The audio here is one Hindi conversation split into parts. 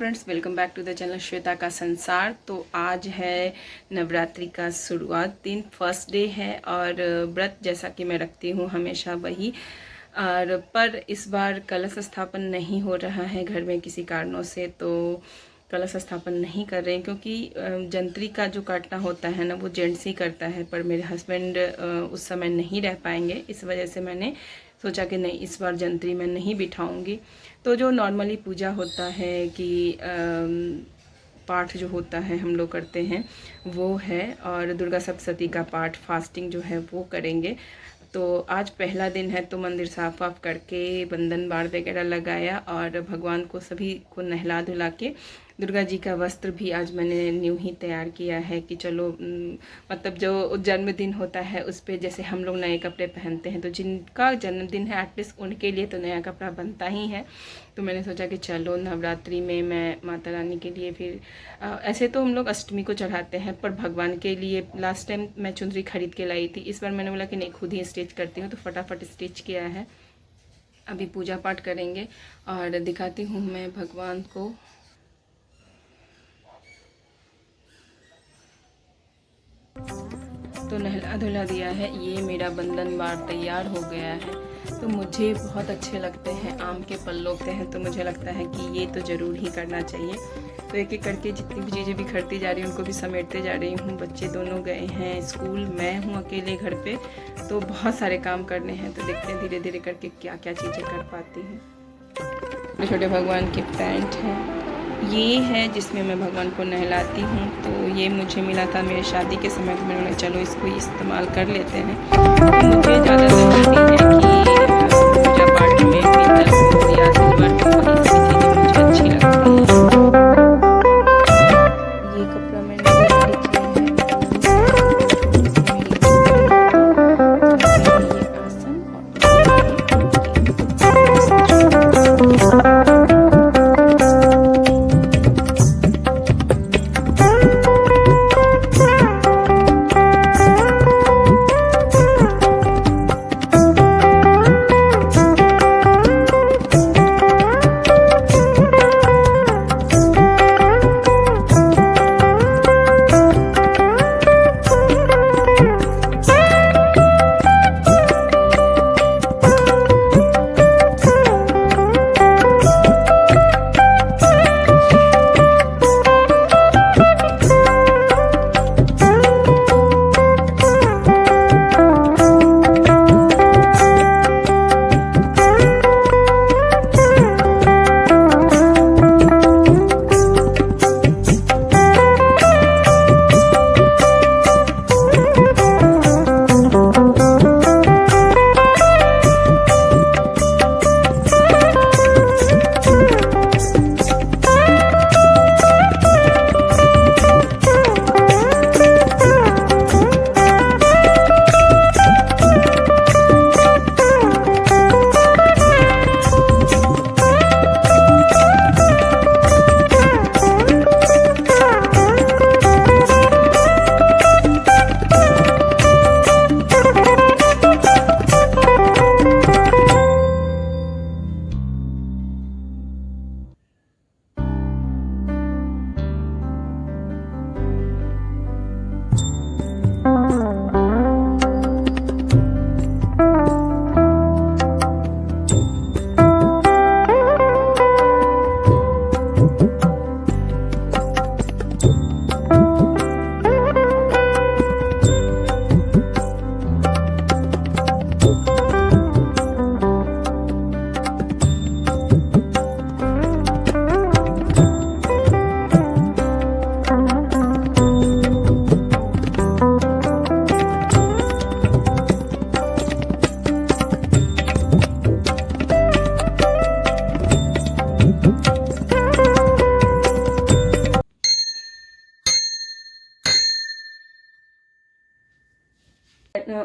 Friends, welcome back to the channel Shweta का संसार। तो आज है नवरात्रि का शुरुआत दिन, फर्स्ट डे है और व्रत जैसा कि मैं रखती हूँ हमेशा वही। और पर इस बार कलश स्थापन नहीं हो रहा है घर में किसी कारणों से, तो कलश स्थापन नहीं कर रहे हैं क्योंकि जंत्री का जो काटना होता है ना वो जेंट्स ही करता है, पर मेरे हस्बैंड उस समय नहीं रह पाएंगे। इस वजह से मैंने सोचा कि नहीं, इस बार जंत्री मैं नहीं बिठाऊंगी। तो जो नॉर्मली पूजा होता है कि पाठ जो होता है हम लोग करते हैं वो है, और दुर्गा सप्तशती का पाठ फास्टिंग जो है वो करेंगे। तो आज पहला दिन है तो मंदिर साफ वाफ करके बंधन बाड़ वगैरह लगाया और भगवान को सभी को नहला धुला के दुर्गा जी का वस्त्र भी आज मैंने न्यू ही तैयार किया है कि चलो मतलब जो जन्मदिन होता है उस पर जैसे हम लोग नए कपड़े पहनते हैं, तो जिनका जन्मदिन है एटलीस्ट उनके लिए तो नया कपड़ा बनता ही है। तो मैंने सोचा कि चलो नवरात्रि में मैं माता रानी के लिए फिर ऐसे तो हम लोग अष्टमी को चढ़ाते हैं, पर भगवान के लिए लास्ट टाइम मैं चुंदरी खरीद के लाई थी। इस बार मैंने बोला कि नहीं, खुद ही स्टिच करती हूँ, तो फटाफट स्टिच किया है। अभी पूजा पाठ करेंगे और दिखाती हूँ मैं भगवान को। तो नहला धुला दिया है, ये मेरा बंधन बार तैयार हो गया है। तो मुझे बहुत अच्छे लगते हैं, आम के पल्ल होते हैं, तो मुझे लगता है कि ये तो ज़रूर ही करना चाहिए। तो एक एक करके जितनी भी चीज़ें बिखरती जा रही हूँ उनको भी समेटते जा रही हूँ। बच्चे दोनों गए हैं स्कूल, मैं हूँ अकेले घर पे, तो बहुत सारे काम करने हैं। तो देखते हैं धीरे धीरे करके क्या क्या चीज़ें कर पाती हूँ। छोटे छोटे भगवान के पैंट हैं, ये है जिसमें मैं भगवान को नहलाती हूँ। तो ये मुझे मिला था मेरी शादी के समय, तो मैंने बोला चलो इसको इस्तेमाल कर लेते हैं। तो मुझे ज़्यादा जरूरत है कि पूजा पाठ में पीतल हो या सिल्वर हो, वही सारी चीज़ें मुझे अच्छी लगती हैं। ये कपड़ा मैंने रेडी किया है, ये आसन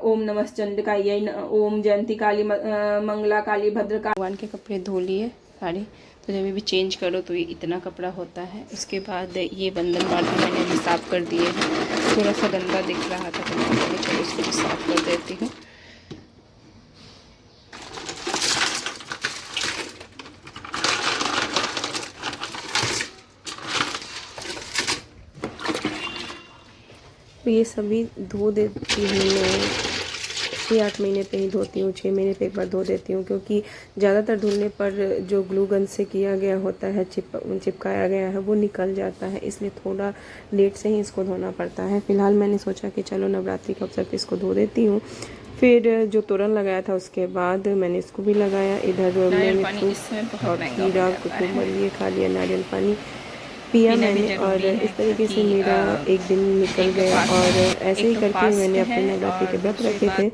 ओम नमः चंडिकायै, ओम जयंती काली मंगला काली भद्र का। भगवान के कपड़े धो लिए सारे, तो जब भी चेंज करो तो ये इतना कपड़ा होता है। उसके बाद ये बंधन बाड़ भी मैंने भी साफ़ कर दिए हैं। थोड़ा सा गंदा दिख रहा था तो मैंने चलो इसको भी साफ़ कर देती हूँ। ये सभी धो देती हूँ मैं। 6-8 महीने पे ही धोती हूँ, 6 महीने पे एक बार धो देती हूँ, क्योंकि ज़्यादातर धुलने पर जो ग्लू गन से किया गया होता है, चिपकाया गया है, वो निकल जाता है, इसलिए थोड़ा लेट से ही इसको धोना पड़ता है। फ़िलहाल मैंने सोचा कि चलो नवरात्रि के अवसर पे इसको धो देती हूँ। फिर जो तोरण लगाया था उसके बाद मैंने इसको भी लगाया। इधर मैंने फ्रूट और खीरा कुकुम्बर ये खा लिया, नारियल पानी पिया मैंने, और इस तरीके से मेरा एक दिन निकल गया। और ऐसे ही करके मैंने अपने नवरात्रि के व्रत रखे थे।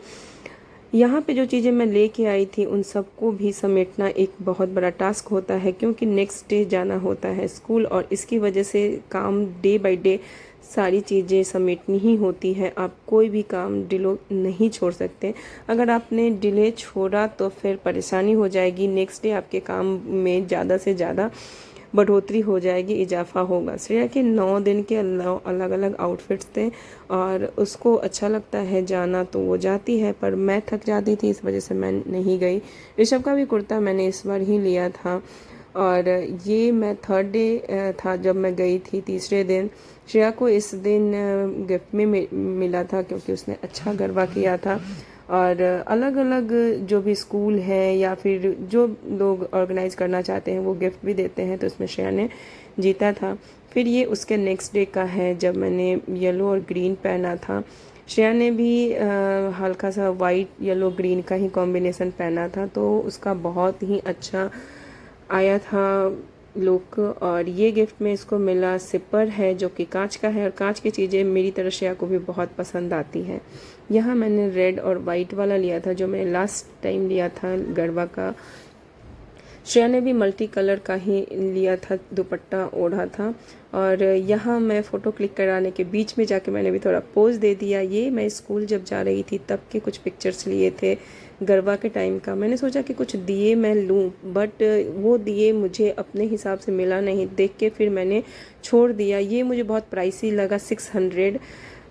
यहाँ पे जो चीज़ें मैं लेके आई थी उन सबको भी समेटना एक बहुत बड़ा टास्क होता है, क्योंकि नेक्स्ट डे जाना होता है स्कूल, और इसकी वजह से काम डे बाय डे सारी चीज़ें समेटनी ही होती है। आप कोई भी काम डिलो नहीं छोड़ सकते। अगर आपने डिले छोड़ा तो फिर परेशानी हो जाएगी। नेक्स्ट डे आपके काम में ज़्यादा से ज़्यादा बढ़ोतरी हो जाएगी, इजाफा होगा। श्रेया के 9 दिन के अलग अलग आउटफिट्स थे, और उसको अच्छा लगता है जाना तो वो जाती है, पर मैं थक जाती थी, इस वजह से मैं नहीं गई। ऋषभ का भी कुर्ता मैंने इस बार ही लिया था, और ये मैं 3rd डे था जब मैं गई थी, तीसरे दिन। श्रेया को इस दिन गिफ्ट में मिला था, क्योंकि उसने अच्छा गरबा किया था, और अलग अलग जो भी स्कूल है या फिर जो लोग ऑर्गेनाइज करना चाहते हैं वो गिफ्ट भी देते हैं, तो उसमें श्रेया ने जीता था। फिर ये उसके नेक्स्ट डे का है, जब मैंने येलो और ग्रीन पहना था। श्रेया ने भी हल्का सा वाइट येलो ग्रीन का ही कॉम्बिनेशन पहना था, तो उसका बहुत ही अच्छा आया था लुक। और ये गिफ्ट में इसको मिला सिपर है, जो कि कांच का है, और कांच की चीज़ें मेरी तरह श्रेया को भी बहुत पसंद आती हैं। यहाँ मैंने रेड और वाइट वाला लिया था, जो मैंने लास्ट टाइम लिया था गरबा का। श्रेया ने भी मल्टी कलर का ही लिया था, दुपट्टा ओढ़ा था। और यहाँ मैं फ़ोटो क्लिक कराने के बीच में जाके मैंने भी थोड़ा पोज दे दिया। ये मैं स्कूल जब जा रही थी तब के कुछ पिक्चर्स लिए थे गरबा के टाइम का। मैंने सोचा कि कुछ दिए मैं लूँ, बट वो दिए मुझे अपने हिसाब से मिला नहीं, देख के फिर मैंने छोड़ दिया। ये मुझे बहुत प्राइसी लगा, 600।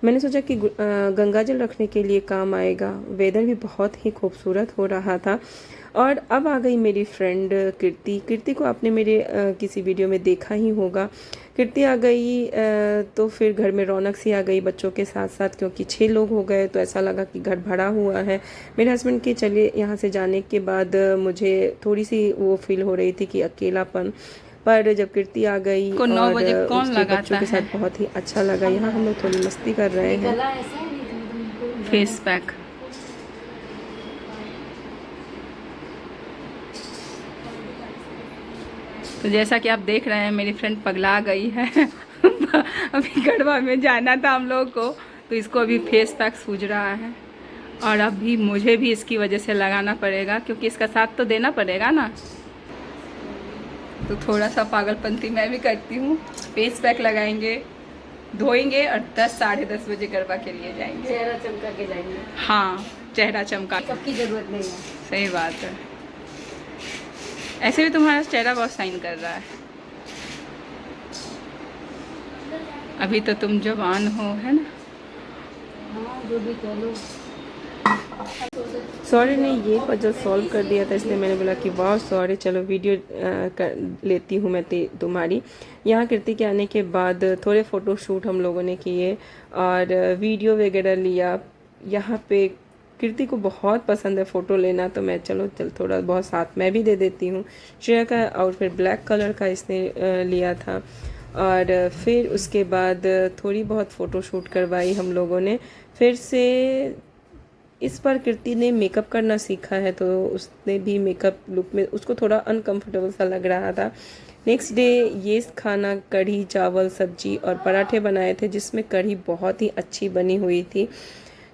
मैंने सोचा कि गंगा जल रखने के लिए काम आएगा। वेदर भी बहुत ही खूबसूरत हो रहा था। और अब आ गई मेरी फ्रेंड कीर्ति को आपने मेरे किसी वीडियो में देखा ही होगा। कीर्ति आ गई तो फिर घर में रौनक सी आ गई बच्चों के साथ साथ, क्योंकि 6 लोग हो गए तो ऐसा लगा कि घर भरा हुआ है। मेरे हस्बैंड के चले यहाँ से जाने के बाद मुझे थोड़ी सी वो फील हो रही थी कि अकेलापन, पर जब कीर्ति आ गई और उसके बच्चों के साथ बहुत ही अच्छा लगा। यहाँ हम लोग थोड़ी मस्ती कर रहे हैं। फेस पैक तो जैसा कि आप देख रहे हैं मेरी फ्रेंड पगला गई है। अभी गरबा में जाना था हम लोग को, तो इसको अभी फेस पैक सूझ रहा है, और अभी मुझे भी इसकी वजह से लगाना पड़ेगा, क्योंकि इसका साथ तो देना पड़ेगा ना। तो थोड़ा सा पागलपंती मैं भी करती हूँ। फेस पैक लगाएंगे, धोएंगे, और 10 साढ़े 10 बजे गरबा के लिए जाएंगे। चेहरा चमका के जाएंगे। हाँ, चेहरा चमका, सबकी जरूरत नहीं है। सही बात है। ऐसे भी तुम्हारा चेहरा बहुत शाइन कर रहा है। अभी तो तुम जवान हो, है ना। हाँ, जो भी कह लो। सॉरी ने ये पजल सॉल्व कर दिया था, इसलिए मैंने बोला कि वाह सॉरी, चलो वीडियो कर लेती हूँ मैं तुम्हारी। यहाँ कीर्ति के आने के बाद थोड़े फ़ोटो शूट हम लोगों ने किए और वीडियो वगैरह लिया। यहाँ पे कीर्ति को बहुत पसंद है फ़ोटो लेना, तो मैं चल थोड़ा बहुत साथ मैं भी दे देती हूँ। श्रेया का आउटफिट ब्लैक कलर का इसने लिया था, और फिर उसके बाद थोड़ी बहुत फ़ोटो शूट करवाई हम लोगों ने। फिर से इस बार कीर्ति ने मेकअप करना सीखा है, तो उसने भी मेकअप लुक में उसको थोड़ा अनकंफर्टेबल सा लग रहा था। नेक्स्ट डे ये खाना कढ़ी चावल सब्जी और पराठे बनाए थे, जिसमें कढ़ी बहुत ही अच्छी बनी हुई थी।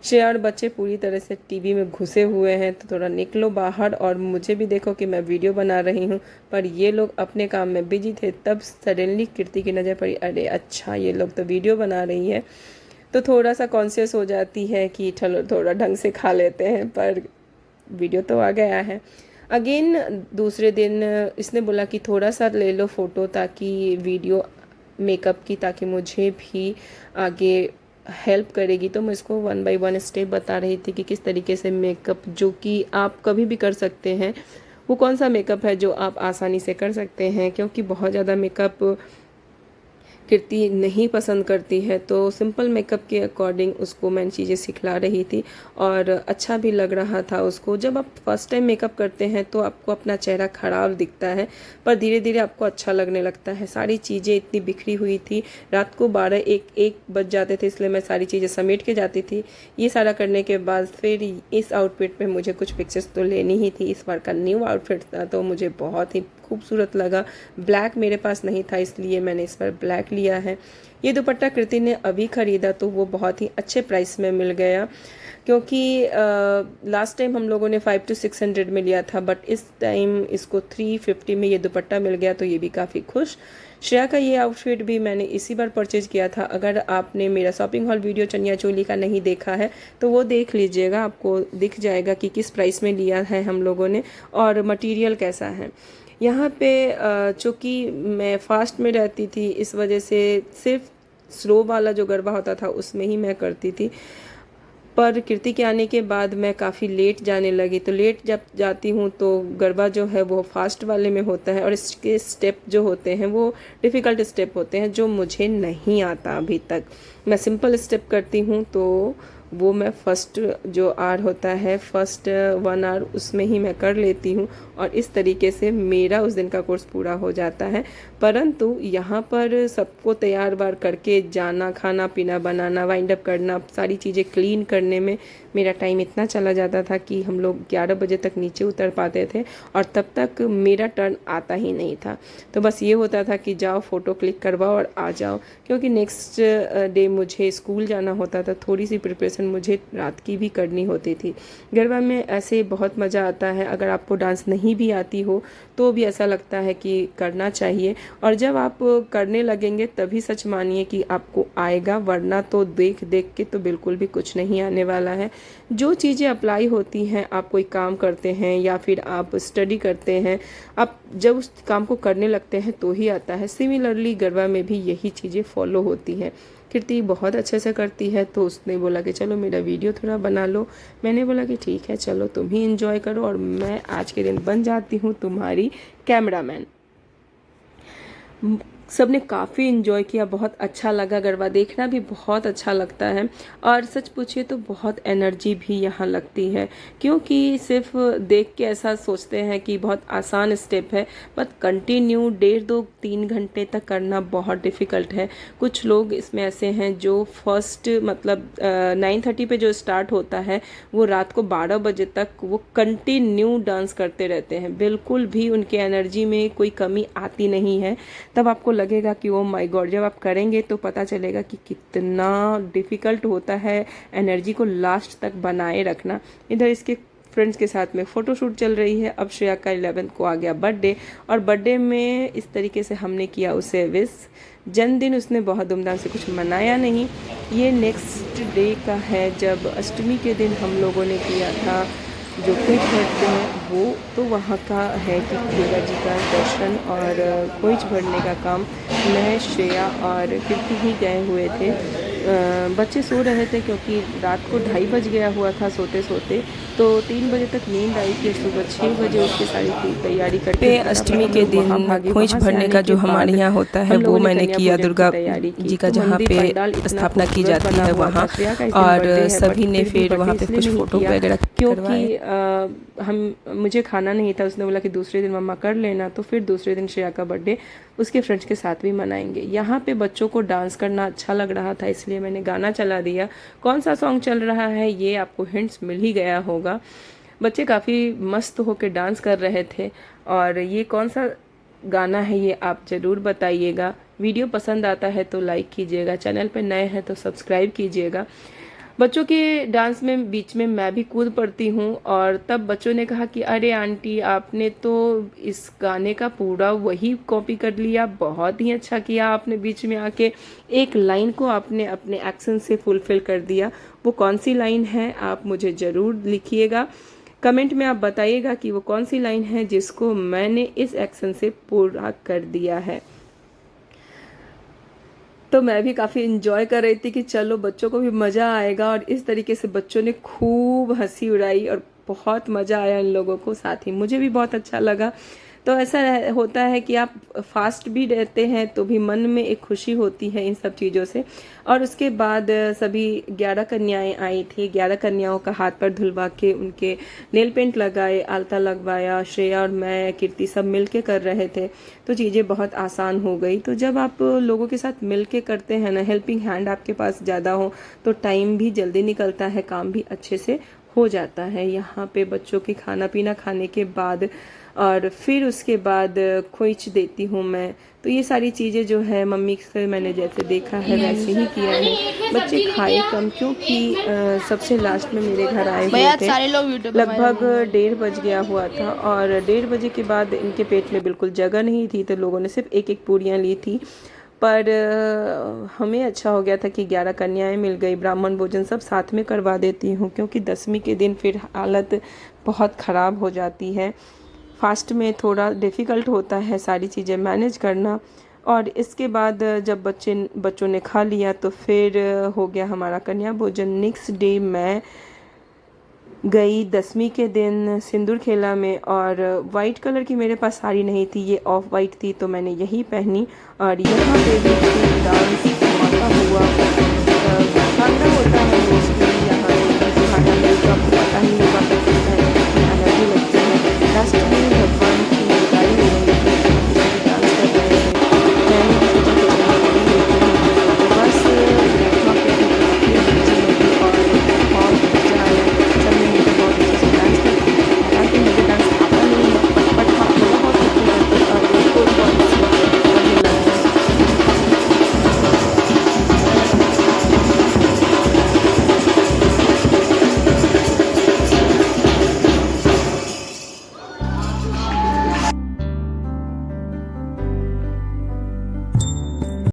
श्रेया और बच्चे पूरी तरह से टीवी में घुसे हुए हैं, तो थोड़ा निकलो बाहर। और मुझे भी देखो कि मैं वीडियो बना रही हूँ, पर ये लोग अपने काम में बिजी थे। तब सडनली कीर्ति की नज़र पड़ी, अरे अच्छा ये लोग तो वीडियो बना रही है, तो थोड़ा सा कॉन्शियस हो जाती है कि चलो थोड़ा ढंग से खा लेते हैं, पर वीडियो तो आ गया है। अगेन दूसरे दिन इसने बोला कि थोड़ा सा ले लो फ़ोटो, ताकि वीडियो मेकअप की, ताकि मुझे भी आगे हेल्प करेगी। तो मैं इसको 1 बाय 1 स्टेप बता रही थी कि किस तरीके से मेकअप, जो कि आप कभी भी कर सकते हैं, वो कौन सा मेकअप है जो आप आसानी से कर सकते हैं, क्योंकि बहुत ज़्यादा मेकअप कीर्ति नहीं पसंद करती है, तो सिंपल मेकअप के अकॉर्डिंग उसको मैं चीज़ें सिखला रही थी और अच्छा भी लग रहा था उसको। जब आप फर्स्ट टाइम मेकअप करते हैं तो आपको अपना चेहरा ख़राब दिखता है, पर धीरे धीरे आपको अच्छा लगने लगता है। सारी चीज़ें इतनी बिखरी हुई थी, रात को 12-1 बज जाते थे, इसलिए मैं सारी चीज़ें समेट के जाती थी। ये सारा करने के बाद फिर इस आउटफिट में मुझे कुछ पिक्चर्स तो लेनी ही थी। इस बार का न्यू आउटफिट था तो मुझे बहुत ही खूबसूरत लगा। ब्लैक मेरे पास नहीं था, इसलिए मैंने इस बार ब्लैक लिया है। ये दुपट्टा कृति ने अभी ख़रीदा तो वो बहुत ही अच्छे प्राइस में मिल गया, क्योंकि लास्ट टाइम हम लोगों ने 500 to 600 में लिया था, बट इस टाइम इसको 350 में ये दुपट्टा मिल गया, तो ये भी काफ़ी खुश। श्रेया का ये आउटफिट भी मैंने इसी बार परचेज किया था। अगर आपने मेरा shopping hall video chaniya choli का नहीं देखा है तो वो देख लीजिएगा, आपको दिख जाएगा कि किस प्राइस में लिया है हम लोगों ने और मटेरियल कैसा है। यहाँ पे चूँकि मैं फास्ट में रहती थी, इस वजह से सिर्फ स्लो वाला जो गरबा होता था उसमें ही मैं करती थी, पर कीर्ति के आने के बाद मैं काफ़ी लेट जाने लगी। तो लेट जब जाती हूँ तो गरबा जो है वो फास्ट वाले में होता है और इसके स्टेप जो होते हैं वो डिफ़िकल्ट स्टेप होते हैं, जो मुझे नहीं आता अभी तक। मैं सिंपल स्टेप करती हूँ तो वो मैं फर्स्ट जो आर होता है, फर्स्ट 1 आवर उसमें ही मैं कर लेती हूँ और इस तरीके से मेरा उस दिन का कोर्स पूरा हो जाता है। परंतु यहाँ पर सबको तैयार बार करके जाना, खाना पीना बनाना, वाइंड अप करना, सारी चीज़ें क्लीन करने में मेरा टाइम इतना चला जाता था कि हम लोग 11 बजे तक नीचे उतर पाते थे और तब तक मेरा टर्न आता ही नहीं था। तो बस ये होता था कि जाओ फ़ोटो क्लिक करवाओ और आ जाओ, क्योंकि नेक्स्ट डे मुझे स्कूल जाना होता था। थोड़ी सी प्रिपरेशन मुझे रात की भी करनी होती थी। गरबा में ऐसे बहुत मज़ा आता है। अगर आपको डांस नहीं भी आती हो तो भी ऐसा लगता है कि करना चाहिए, और जब आप करने लगेंगे तभी सच मानिए कि आपको आएगा, वरना तो देख देख के तो बिल्कुल भी कुछ नहीं आने वाला है। जो चीज़ें अप्लाई होती हैं, आप कोई काम करते हैं या फिर आप स्टडी करते हैं, आप जब उस काम को करने लगते हैं तो ही आता है। सिमिलरली गरबा में भी यही चीज़ें फॉलो होती हैं। कीर्ति बहुत अच्छे से करती है, तो उसने बोला कि चलो मेरा वीडियो थोड़ा बना लो। मैंने बोला कि ठीक है, चलो तुम ही एंजॉय करो और मैं आज के दिन बन जाती हूँ तुम्हारी कैमरामैन। सबने काफ़ी इन्जॉय किया, बहुत अच्छा लगा। गरबा देखना भी बहुत अच्छा लगता है और सच पूछिए तो बहुत एनर्जी भी यहाँ लगती है, क्योंकि सिर्फ देख के ऐसा सोचते हैं कि बहुत आसान स्टेप है, बट कंटिन्यू 1.5-2-3 घंटे तक करना बहुत डिफ़िकल्ट है। कुछ लोग इसमें ऐसे हैं जो फर्स्ट मतलब 9:30 पे जो स्टार्ट होता है वो रात को 12 बजे तक वो कंटिन्यू डांस करते रहते हैं। बिल्कुल भी उनके एनर्जी में कोई कमी आती नहीं है। तब आपको लगेगा कि ओ माय गॉड, जब आप करेंगे तो पता चलेगा कि कितना डिफ़िकल्ट होता है एनर्जी को लास्ट तक बनाए रखना। इधर इसके फ्रेंड्स के साथ में फ़ोटोशूट चल रही है। अब श्रेया का 11 को आ गया बर्थडे, और बर्थडे में इस तरीके से हमने किया उसे विश। जन्मदिन उसने बहुत धूमधाम से कुछ मनाया नहीं। ये नेक्स्ट डे का है, जब अष्टमी के दिन हम लोगों ने किया था जो खोइच भरते हैं वो, तो वहाँ का है कि दुर्गा जी का दर्शन और खोइच भरने का काम मैं, श्रेया और कीर्ति ही गए हुए थे। बच्चे सो रहे थे क्योंकि रात को 2:30 बज गया हुआ था सोते सोते, तो 3 बजे तक नींद आई थी। सुबह 6 बजे उसकी सारी तैयारी करके अष्टमी के दिन खोइच भरने का जो हमारे यहाँ होता है वो मैंने किया दुर्गा जी का, जहाँ पे स्थापना की जाती है वहाँ, और सभी ने फिर वहाँ पे कुछ फोटो वगैरह, क्योंकि मुझे खाना नहीं था। उसने बोला कि दूसरे दिन मम्मा कर लेना, तो फिर दूसरे दिन श्रेया का बर्थडे उसके फ्रेंड्स के साथ भी मनाएंगे। यहाँ पे बच्चों को डांस करना अच्छा लग रहा था, इसलिए मैंने गाना चला दिया। कौन सा सॉन्ग चल रहा है ये आपको हिंट्स मिल ही गया होगा। बच्चे काफ़ी मस्त होकर डांस कर रहे थे, और ये कौन सा गाना है ये आप ज़रूर बताइएगा। वीडियो पसंद आता है तो लाइक कीजिएगा, चैनल पे नए हैं तो सब्सक्राइब कीजिएगा। बच्चों के डांस में बीच में मैं भी कूद पड़ती हूँ, और तब बच्चों ने कहा कि अरे आंटी, आपने तो इस गाने का पूरा वही कॉपी कर लिया, बहुत ही अच्छा किया आपने। बीच में आके एक लाइन को आपने अपने एक्शन से फुलफिल कर दिया। वो कौन सी लाइन है आप मुझे ज़रूर लिखिएगा, कमेंट में आप बताइएगा कि वो कौन सी लाइन है जिसको मैंने इस एक्शन से पूरा कर दिया है। तो मैं भी काफ़ी इन्जॉय कर रही थी कि चलो बच्चों को भी मज़ा आएगा, और इस तरीके से बच्चों ने खूब हंसी उड़ाई और बहुत मज़ा आया इन लोगों को, साथ ही मुझे भी बहुत अच्छा लगा। तो ऐसा होता है कि आप फास्ट भी रहते हैं तो भी मन में एक खुशी होती है इन सब चीज़ों से। और उसके बाद सभी 11 कन्याएं आई थी। 11 कन्याओं का हाथ पर धुलवा के उनके नेल पेंट लगाए, आलता लगवाया। श्रेया और मैं, कीर्ति सब मिल के कर रहे थे, तो चीज़ें बहुत आसान हो गई। तो जब आप लोगों के साथ मिल के करते हैं ना, हेल्पिंग हैंड आपके पास ज़्यादा हो तो टाइम भी जल्दी निकलता है, काम भी अच्छे से हो जाता है। यहाँ पे बच्चों के खाना पीना खाने के बाद और फिर उसके बाद खोइच देती हूँ मैं। तो ये सारी चीज़ें जो है मम्मी से मैंने जैसे देखा है वैसे ही किया है। बच्चे खाए कम क्योंकि सबसे लास्ट में मेरे घर आए हुए थे। लगभग 1:30 बज गया हुआ था और 1:30 बजे के बाद इनके पेट में बिल्कुल जगह नहीं थी, तो लोगों ने सिर्फ एक एक पूरियाँ ली थी। पर हमें अच्छा हो गया था कि 11 कन्याएं मिल गई। ब्राह्मण भोजन सब साथ में करवा देती हूँ क्योंकि 10वीं के दिन फिर हालत बहुत ख़राब हो जाती है। फास्ट में थोड़ा डिफ़िकल्ट होता है सारी चीज़ें मैनेज करना। और इसके बाद जब बच्चों ने खा लिया तो फिर हो गया हमारा कन्या भोजन। नेक्स्ट डे मैं गई 10वीं के दिन सिंदूर खेला में, और वाइट कलर की मेरे पास साड़ी नहीं थी, ये ऑफ वाइट थी तो मैंने यही पहनी। और यहाँ पे भी डांस धमाका हुआ। खाना होता है मोस्टली यहाँ पे, खाना मेकअप